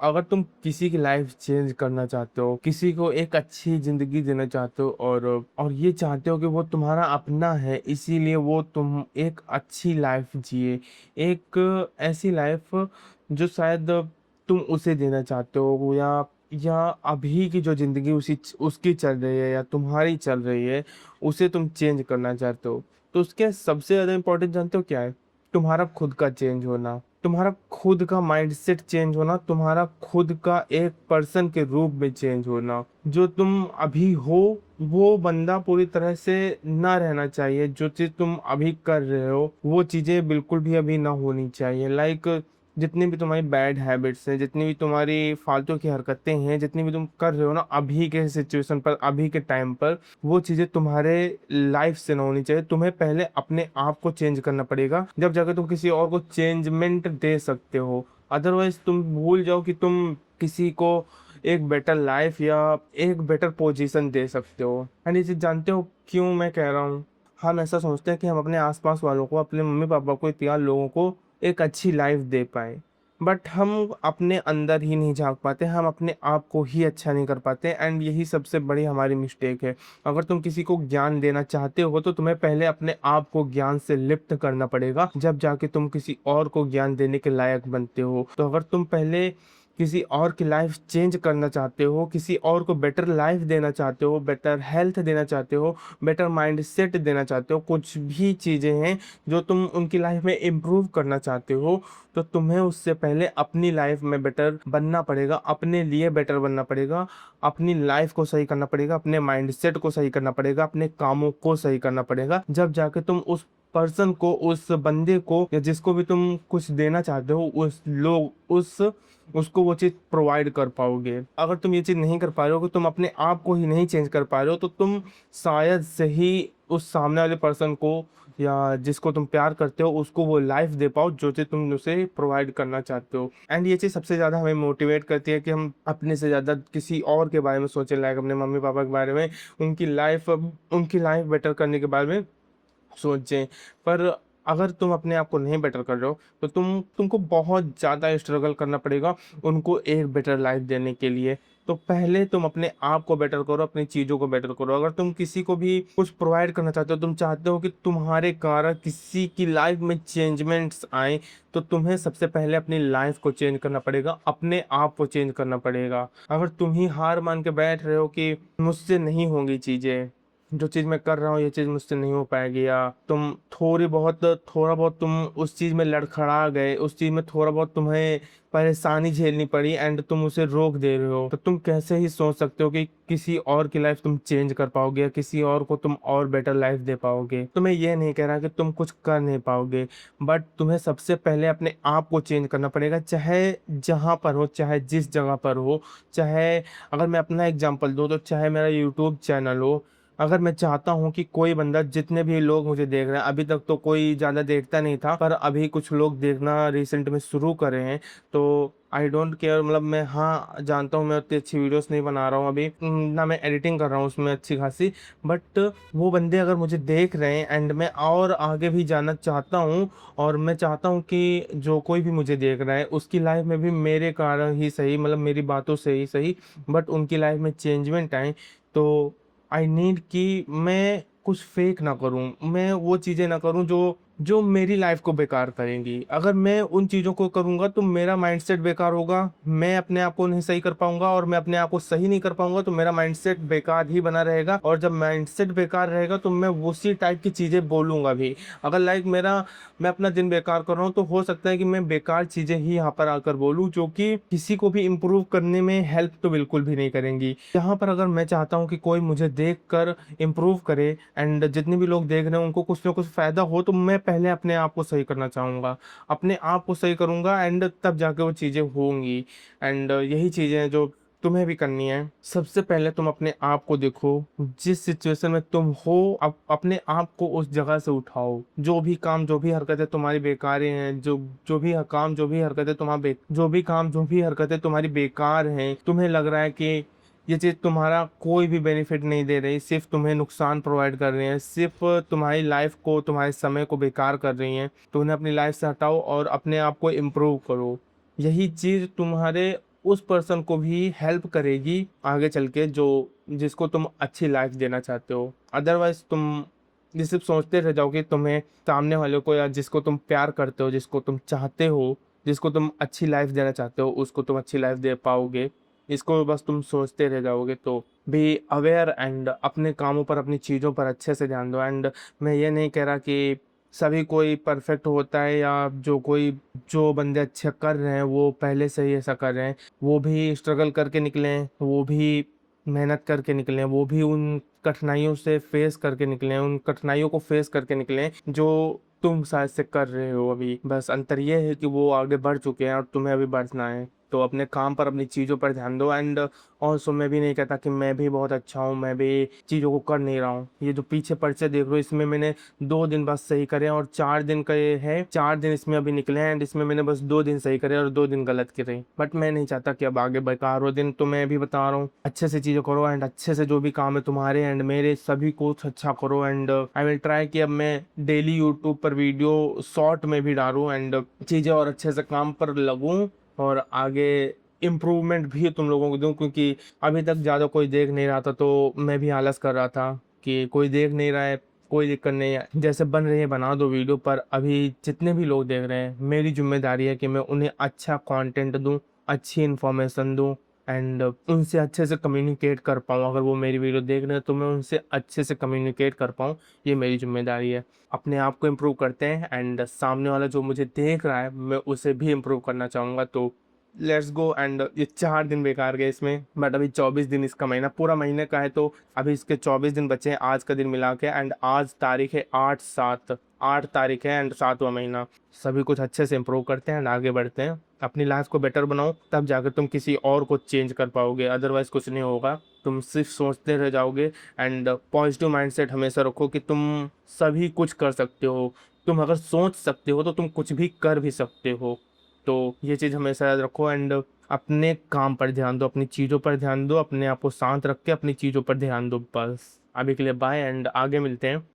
अगर तुम किसी की लाइफ चेंज करना चाहते हो, किसी को एक अच्छी जिंदगी देना चाहते हो और ये चाहते हो कि वो तुम्हारा अपना है, इसीलिए वो तुम एक अच्छी लाइफ जिए, एक ऐसी लाइफ जो शायद तुम उसे देना चाहते हो, या अभी की जो जिंदगी उसी उसकी चल रही है या तुम्हारी चल रही है, उसे तुम चेंज करना चाहते हो। तो उसके सबसे ज्यादा इंपॉर्टेंट जानते हो क्या है? तुम्हारा खुद का चेंज होना, तुम्हारा खुद का माइंडसेट चेंज होना, तुम्हारा खुद का एक पर्सन के रूप में चेंज होना। जो तुम अभी हो वो बंदा पूरी तरह से ना रहना चाहिए। जो चीज तुम अभी कर रहे हो वो चीजें बिल्कुल भी अभी ना होनी चाहिए। लाइक जितनी भी तुम्हारी बैड हैबिट्स हैं, जितनी भी तुम्हारी फालतू की हरकतें हैं, जितनी भी तुम कर रहे हो ना अभी के सिचुएशन पर, अभी के टाइम पर, वो चीजें तुम्हारे लाइफ से ना होनी चाहिए। तुम्हें पहले अपने आप को चेंज करना पड़ेगा, जब जाकर तुम किसी और को चेंजमेंट दे सकते हो। अदरवाइज तुम भूल जाओ कि तुम किसी को एक बेटर लाइफ या एक बेटर पोजीशन दे सकते हो। एंड ये चीज जानते हो क्यों मैं कह रहा हूँ? हम ऐसा सोचते हैं कि हम अपने आसपास वालों को, अपने मम्मी पापा को, इत्यादि लोगों को एक अच्छी लाइफ दे पाए, बट हम अपने अंदर ही नहीं झांक पाते, हम अपने आप को ही अच्छा नहीं कर पाते। एंड यही सबसे बड़ी हमारी मिस्टेक है। अगर तुम किसी को ज्ञान देना चाहते हो तो तुम्हें पहले अपने आप को ज्ञान से लिप्त करना पड़ेगा, जब जाके तुम किसी और को ज्ञान देने के लायक बनते हो। तो अगर तुम पहले किसी और की लाइफ चेंज करना चाहते हो, किसी और को बेटर लाइफ देना चाहते हो, बेटर हेल्थ देना चाहते हो, बेटर माइंड सेट देना चाहते हो, कुछ भी चीजें हैं जो तुम उनकी लाइफ में इम्प्रूव करना चाहते हो, तो तुम्हें उससे पहले अपनी लाइफ में बेटर बनना पड़ेगा, अपने लिए बेटर बनना पड़ेगा, अपनी लाइफ को सही करना पड़ेगा, अपने माइंडसेट को सही करना पड़ेगा, अपने कामों को सही करना पड़ेगा। जब जाके तुम उस पर्सन को, उस बंदे को, या जिसको भी तुम कुछ देना चाहते हो, उस लोग उस उसको वो चीज प्रोवाइड कर पाओगे। अगर तुम ये चीज नहीं कर पा रहे हो कि तुम अपने आप को ही नहीं चेंज कर पा रहे हो, तो तुम शायद से ही उस सामने वाले पर्सन को या जिसको तुम प्यार करते हो उसको वो लाइफ दे पाओ जो चीज तुम उसे प्रोवाइड करना चाहते हो। एंड ये चीज सबसे ज्यादा हमें मोटिवेट करती है कि हम अपने से ज्यादा किसी और के बारे में सोचें, लाइक अपने मम्मी पापा के बारे में, उनकी लाइफ बेटर करने के बारे में सोचें। पर अगर तुम अपने आप को नहीं बेटर कर रहे हो तो तुमको बहुत ज़्यादा स्ट्रगल करना पड़ेगा उनको एक बेटर लाइफ देने के लिए। तो पहले तुम अपने आप को बेटर करो, अपनी चीज़ों को बेटर करो। अगर तुम किसी को भी कुछ प्रोवाइड करना चाहते हो, तुम चाहते हो कि तुम्हारे कारण किसी की लाइफ में चेंजमेंट्स आए, तो तुम्हें सबसे पहले अपनी लाइफ को चेंज करना पड़ेगा, अपने आप को चेंज करना पड़ेगा। अगर तुम ही हार मान के बैठ रहे हो कि मुझसे नहीं होंगी चीज़ें, जो चीज मैं कर रहा हूँ ये चीज मुझसे नहीं हो पाएगी, या तुम थोड़ा बहुत तुम उस चीज में लड़खड़ा गए, उस चीज में थोड़ा बहुत तुम्हें परेशानी झेलनी पड़ी एंड तुम उसे रोक दे रहे हो, तो तुम कैसे ही सोच सकते हो कि किसी और की लाइफ तुम चेंज कर पाओगे या किसी और को तुम और बेटर लाइफ दे पाओगे? तो मैं ये नहीं कह रहा कि तुम कुछ कर नहीं पाओगे, बट तुम्हें सबसे पहले अपने आप को चेंज करना पड़ेगा, चाहे जहां पर हो, चाहे जिस जगह पर हो। चाहे, अगर मैं अपना एग्जांपल दूं, तो चाहे मेरा यूट्यूब चैनल हो, अगर मैं चाहता हूँ कि कोई बंदा, जितने भी लोग मुझे देख रहे हैं, अभी तक तो कोई ज्यादा देखता नहीं था पर अभी कुछ लोग देखना रिसेंट में शुरू करे हैं, तो आई डोंट केयर, मतलब मैं, हाँ जानता हूँ मैं उतनी अच्छी वीडियोस नहीं बना रहा हूँ अभी, ना मैं एडिटिंग कर रहा हूँ उसमें अच्छी खासी, बट वो बंदे अगर मुझे देख रहे हैं एंड मैं और आगे भी जाना चाहता हूँ, और मैं चाहता हूँ कि जो कोई भी मुझे देख रहा है उसकी लाइफ में भी मेरे कारण ही सही, मतलब मेरी बातों से ही सही, बट उनकी लाइफ में चेंजमेंट आए, तो आई नीड कि मैं कुछ फेक ना करूं, मैं वो चीजें ना करूं जो जो मेरी लाइफ को बेकार करेंगी। अगर मैं उन चीजों को करूंगा तो मेरा माइंडसेट बेकार होगा, मैं अपने आप को नहीं सही कर पाऊंगा, और मैं अपने आप को सही नहीं कर पाऊंगा तो मेरा माइंडसेट बेकार ही बना रहेगा, और जब माइंडसेट बेकार रहेगा तो मैं उसी टाइप की चीजें बोलूंगा भी। अगर लाइक मैं अपना दिन बेकार कर रहा हूँ तो हो सकता है कि मैं बेकार चीजें ही यहाँ पर आकर बोलूँ, जो कि किसी को भी इम्प्रूव करने में हेल्प तो बिल्कुल भी नहीं करेंगी। यहाँ पर अगर मैं चाहता हूँ कि कोई मुझे देख कर इम्प्रूव करे एंड जितने भी लोग देख रहे हैं उनको कुछ ना कुछ फायदा हो, तो मैं पहले अपने आप को सही करना चाहूंगा, अपने आप को सही करूंगा, एंड तब जाके वो चीजें होंगी। एंड यही चीजें हैं जो तुम्हें भी करनी है। सबसे पहले तुम अपने आप को देखो, जिस सिचुएशन में तुम हो, अपने आप को उस जगह से उठाओ। जो भी काम, जो भी हरकतें तुम्हारी बेकार हैं, जो भी काम, जो भी हरकतें तुम्हारा जो भी काम, जो भी हरकतें तुम्हारी बेकार हैं, तुम्हें लग रहा है कि ये चीज तुम्हारा कोई भी बेनिफिट नहीं दे रही, सिर्फ तुम्हें नुकसान प्रोवाइड कर रही है, सिर्फ तुम्हारी लाइफ को, तुम्हारे समय को बेकार कर रही हैं, तो उन्हें अपनी लाइफ से हटाओ और अपने आप को इम्प्रूव करो। यही चीज तुम्हारे उस पर्सन को भी हेल्प करेगी आगे चल के, जो जिसको तुम अच्छी लाइफ देना चाहते हो। अदरवाइज तुम ये सिर्फ सोचते रह जाओगे, तुम्हें सामने वाले को या जिसको तुम प्यार करते हो, जिसको तुम चाहते हो, जिसको तुम अच्छी लाइफ देना चाहते हो, उसको तुम अच्छी लाइफ दे पाओगे, इसको बस तुम सोचते रह जाओगे। तो बी अवेयर एंड अपने कामों पर, अपनी चीज़ों पर अच्छे से ध्यान दो। एंड मैं ये नहीं कह रहा कि सभी कोई परफेक्ट होता है, या जो बंदे अच्छे कर रहे हैं वो पहले से ही ऐसा कर रहे हैं। वो भी स्ट्रगल करके निकले हैं, वो भी मेहनत करके निकले हैं, वो भी उन कठिनाइयों से फेस करके निकले हैं, उन कठिनाइयों को फेस करके निकले हैं जो तुम शायद से कर रहे हो अभी। बस अंतर ये है कि वो आगे बढ़ चुके हैं और तुम्हें अभी बढ़ना है। तो अपने काम पर, अपनी चीज़ों पर ध्यान दो। एंड ऑल्सो मैं भी नहीं कहता कि मैं भी बहुत अच्छा हूँ, मैं भी चीज़ों को कर नहीं रहा हूँ। ये जो पीछे पर्चे देख रहे हो, इसमें मैंने 2 दिन बस सही करे और 4 दिन का ये है, 4 दिन इसमें अभी निकले हैं। एंड इसमें मैंने बस 2 दिन सही करे और 2 दिन गलत करे। बट मैं नहीं चाहता कि अब आगे बेकार हो दिन, तो मैं भी बता रहा हूँ अच्छे से चीज़ें करो एंड अच्छे से जो भी काम है तुम्हारे एंड मेरे सभी कुछ अच्छा करो। एंड आई विल ट्राई कि अब मैं डेली यूट्यूब पर वीडियो शॉर्ट में भी डालूँ एंड चीज़ें और अच्छे से काम पर लगूँ और आगे इम्प्रूवमेंट भी तुम लोगों को दूं। क्योंकि अभी तक ज़्यादा कोई देख नहीं रहा था, तो मैं भी आलस कर रहा था कि कोई देख नहीं रहा है, कोई दिक्कत नहीं है, जैसे बन रही है बना दो वीडियो। पर अभी जितने भी लोग देख रहे हैं, मेरी जिम्मेदारी है कि मैं उन्हें अच्छा कंटेंट दूं, अच्छी इन्फॉर्मेशन दूं एंड उनसे अच्छे से कम्युनिकेट कर पाऊँ। अगर वो मेरी वीडियो देख रहे हैं तो मैं उनसे अच्छे से कम्युनिकेट कर पाऊँ, ये मेरी जिम्मेदारी है। अपने आप को इम्प्रूव करते हैं एंड सामने वाला जो मुझे देख रहा है मैं उसे भी इम्प्रूव करना चाहूँगा। तो लेट्स गो। एंड ये 4 दिन बेकार गए इसमें, बट अभी 24 दिन इसका महीना पूरा महीने का है, तो अभी इसके 24 दिन बचे हैं आज का दिन मिला के। एंड आज तारीख है 8/7, 8 तारीख है एंड 7वां महीना। सभी कुछ अच्छे से इम्प्रूव करते हैं एंड आगे बढ़ते हैं। अपनी लाइफ को बेटर बनाओ, तब जाकर तुम किसी और को चेंज कर पाओगे, अदरवाइज कुछ नहीं होगा। तुम सिर्फ सोचते रह जाओगे। एंड पॉजिटिव माइंडसेट हमेशा रखो कि तुम सभी कुछ कर सकते हो। तुम अगर सोच सकते हो तो तुम कुछ भी कर भी सकते हो। तो ये चीज़ हमेशा याद रखो एंड अपने काम पर ध्यान दो, अपनी चीज़ों पर ध्यान दो, अपने आप को शांत रख के अपनी चीज़ों पर ध्यान दो। बस अभी के लिए बाय एंड आगे मिलते हैं।